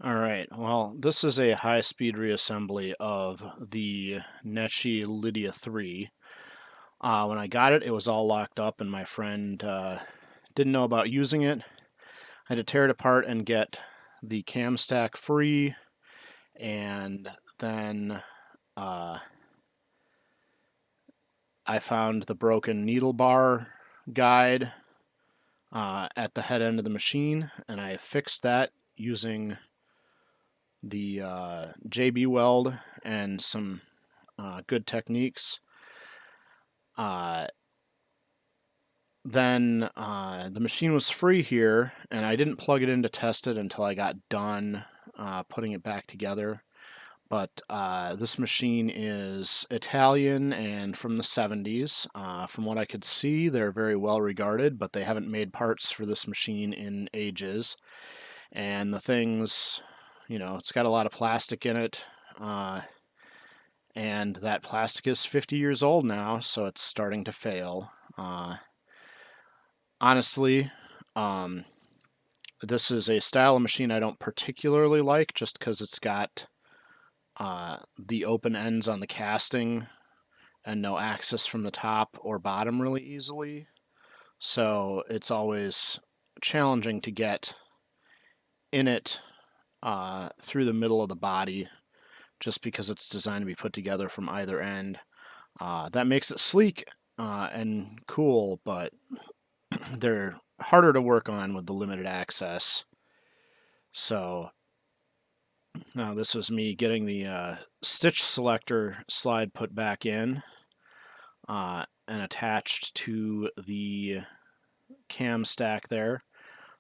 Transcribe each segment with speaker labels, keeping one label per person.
Speaker 1: All right, well, this is a high-speed reassembly of the Necchi Lydia 3. When I got it, it was all locked up, and my friend didn't know about using it. I had to tear it apart and get the cam stack free, and then I found the broken needle bar guide at the head end of the machine, and I fixed that using the JB weld and some good techniques. Uh, then the machine was free here, and I didn't plug it in to test it until I got done putting it back together. But this machine is Italian and from the 70s. From what I could see, they're very well regarded, but they haven't made parts for this machine in ages. And the thing's, it's got a lot of plastic in it. And that plastic is 50 years old now, so it's starting to fail. Honestly, um, this is a style of machine I don't particularly like just because it's got the open ends on the casting and no access from the top or bottom really easily. So it's always challenging to get in it through the middle of the body just because it's designed to be put together from either end. That makes it sleek and cool, but they're harder to work on with the limited access. So this was me getting the stitch selector slide put back in and attached to the cam stack there.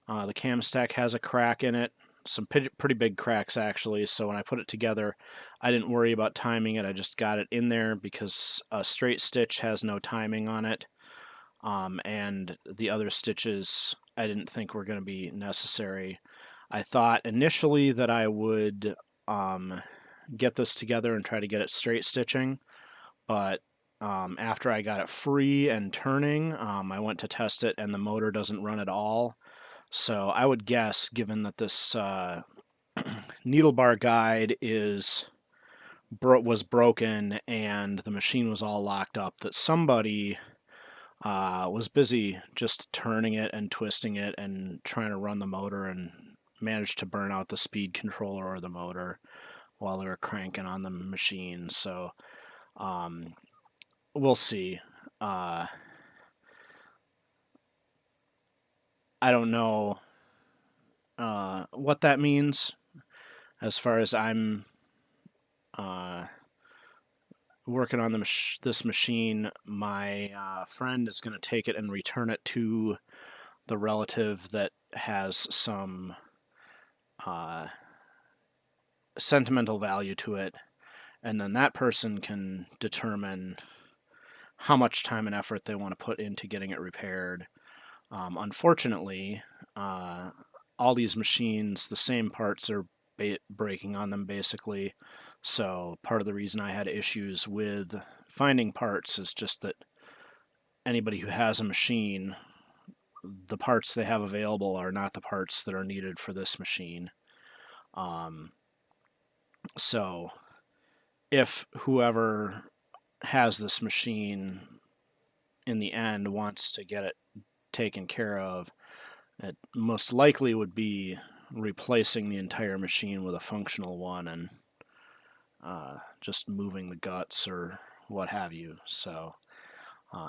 Speaker 1: The cam stack has a crack in it, some pretty big cracks actually, so when I put it together I didn't worry about timing it. I just got it in there because a straight stitch has no timing on it, and the other stitches I didn't think were going to be necessary. I thought initially that I would get this together and try to get it straight stitching, but after I got it free and turning, I went to test it and the motor doesn't run at all. So I would guess, given that this needle bar guide was broken and the machine was all locked up, that somebody was busy just turning it and twisting it and trying to run the motor and managed to burn out the speed controller or the motor while they were cranking on the machine. So we'll see. I don't know what that means as far as I'm working on this machine. My friend is going to take it and return it to the relative that has some sentimental value to it, and then that person can determine how much time and effort they want to put into getting it repaired. Unfortunately, all these machines, the same parts are breaking on them basically. So part of the reason I had issues with finding parts is just that anybody who has a machine, the parts they have available are not the parts that are needed for this machine. So if whoever has this machine in the end wants to get it taken care of, it most likely would be replacing the entire machine with a functional one and just moving the guts or what have you. So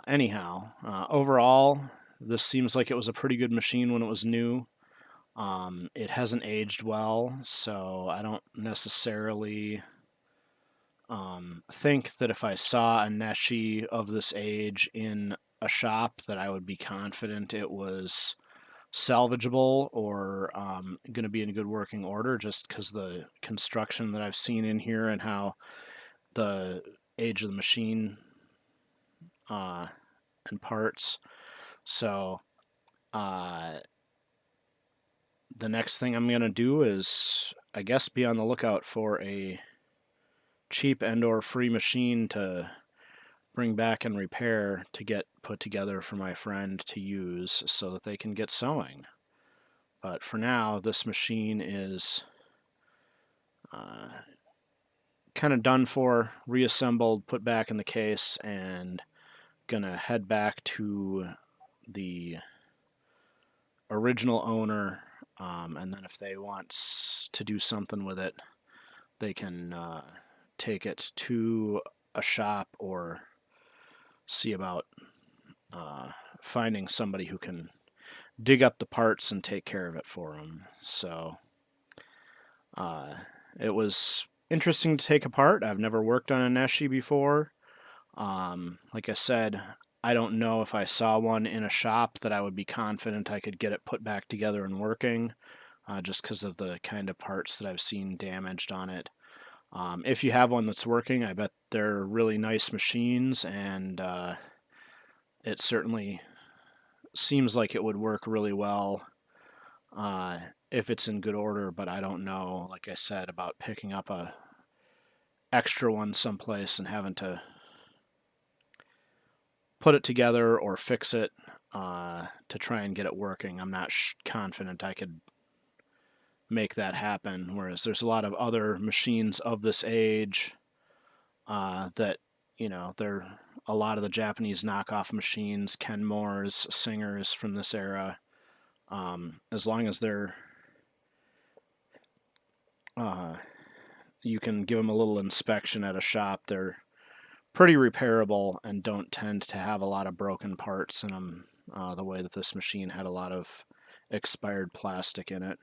Speaker 1: anyhow, overall, this seems like it was a pretty good machine when it was new. It hasn't aged well, so I don't necessarily think that if I saw a Necchi of this age in a shop that I would be confident it was salvageable or going to be in good working order, just because the construction that I've seen in here and how the age of the machine and parts. So the next thing I'm going to do is, I guess, be on the lookout for a cheap and or free machine to bring back and repair to get put together for my friend to use so that they can get sewing. But for now, this machine is kind of done for, reassembled, put back in the case, and gonna head back to the original owner, and then if they want to do something with it, they can take it to a shop or see about finding somebody who can dig up the parts and take care of it for them. So it was interesting to take apart. I've never worked on a Necchi before. Like I said, I don't know if I saw one in a shop that I would be confident I could get it put back together and working, just because of the kind of parts that I've seen damaged on it. If you have one that's working, I bet they're really nice machines, and it certainly seems like it would work really well if it's in good order, but I don't know, like I said, about picking up a extra one someplace and having to put it together or fix it to try and get it working. I'm not confident I could make that happen, whereas there's a lot of other machines of this age that, they're a lot of the Japanese knockoff machines, Kenmore's, Singers from this era. As long as they're you can give them a little inspection at a shop, they're pretty repairable and don't tend to have a lot of broken parts in them, the way that this machine had a lot of expired plastic in it.